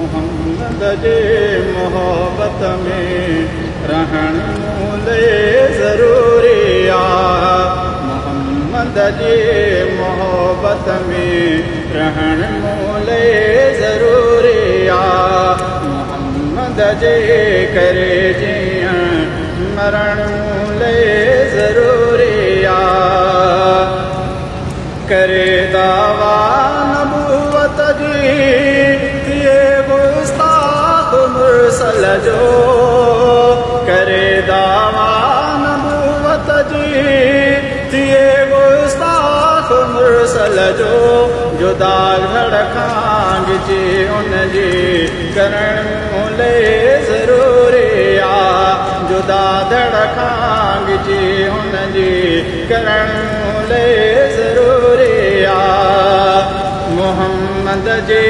मोहम्मद जे मोहब्बत में रहण मूले ज़रूरी आ। मोहम्मद जे मोहब्बत में रहण मूले ज़रूरी आ। मोहम्मद जे करे जियण मरण मूले ज़रूरी आ। करे दावा नबूवत जी थिए गुस्ताख मुरसल जो। करे दावा नबूवत जी थिए गुस्ताख मुरसल जो दाग धड़कांग जी उन जी करण मूले ज़रूरी आ। जुदा धड़कांग जी उन जी करण मूले ज़रूरी आ। मोहम्मद जे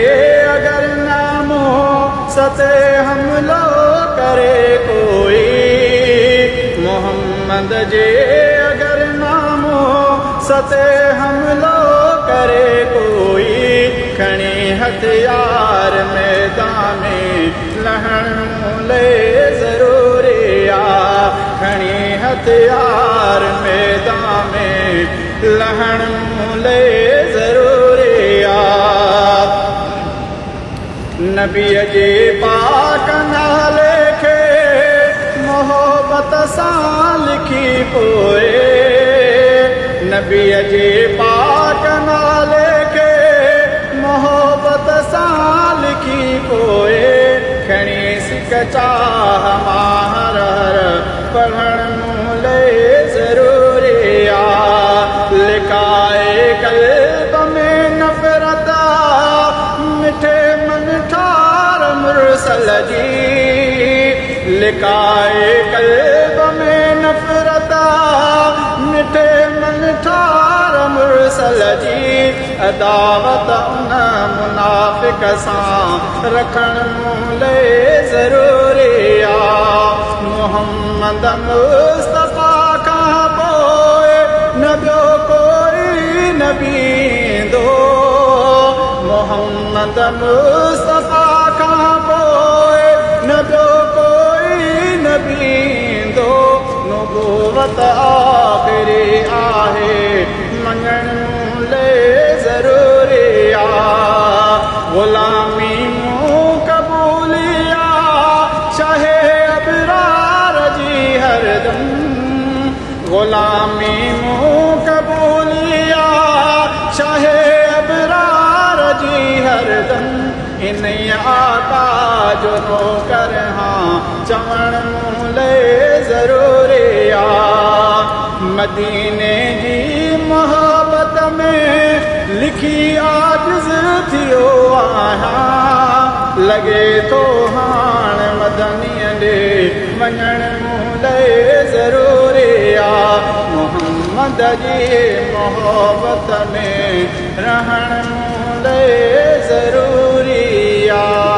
अगर नामो सते हमलो करे कोई। मोहम्मद जे अगर नामो सते हमलो करे कोई। खणी हथियार मैदान में लहण मूले ज़रूरी आ। खणी हथियार मैदान में लहण मूले ज़रूरी आ। नबीअ जे पाक नाले खे मोहब्बत सां लिखी पोए। नबीअ जे पाक नाले खे मोहब्बत सां लिखी पोए। खणी सिक चाह माहर पढ़ण मूले ज़रूरी आ। लिकाए क़ल्ब में नफ़रत मिठे मन ठार मुरसल जी। लिकाए क़ल्ब में नफ़रत मिठे मन ठार मुरसल जी। अदावत उन मुनाफ़िक सां रखण मूले ज़रूरी आ। मोहम्मद मुस्तफ़ा खां पोइ न ॿियो कोई नबी ईंदो। मोहम्मद मुस्तफ़ा खां पोइ न ॿियो कोई नबी ईंदो। नबूवत आख़िरी आहे मञण मूले ज़रूरी आ। ग़ुलामी मूं क़बूली आ चाहे अबरार जी हरदम। ग़ुलामी मूं क़बूली आ चाहे अबरार जी हरदम। इन आका जो नौकर हाँ चवण मूले ज़रूरी आ। मदीने जी मोहब्बत में लिखी आजिज़ थियो आहियां। लॻे थो हाण मदनीअ ॾे वञण मूले ज़रूरी आ। मोहम्मद जी मोहब्बत में रहण मूले ज़रूरी आ।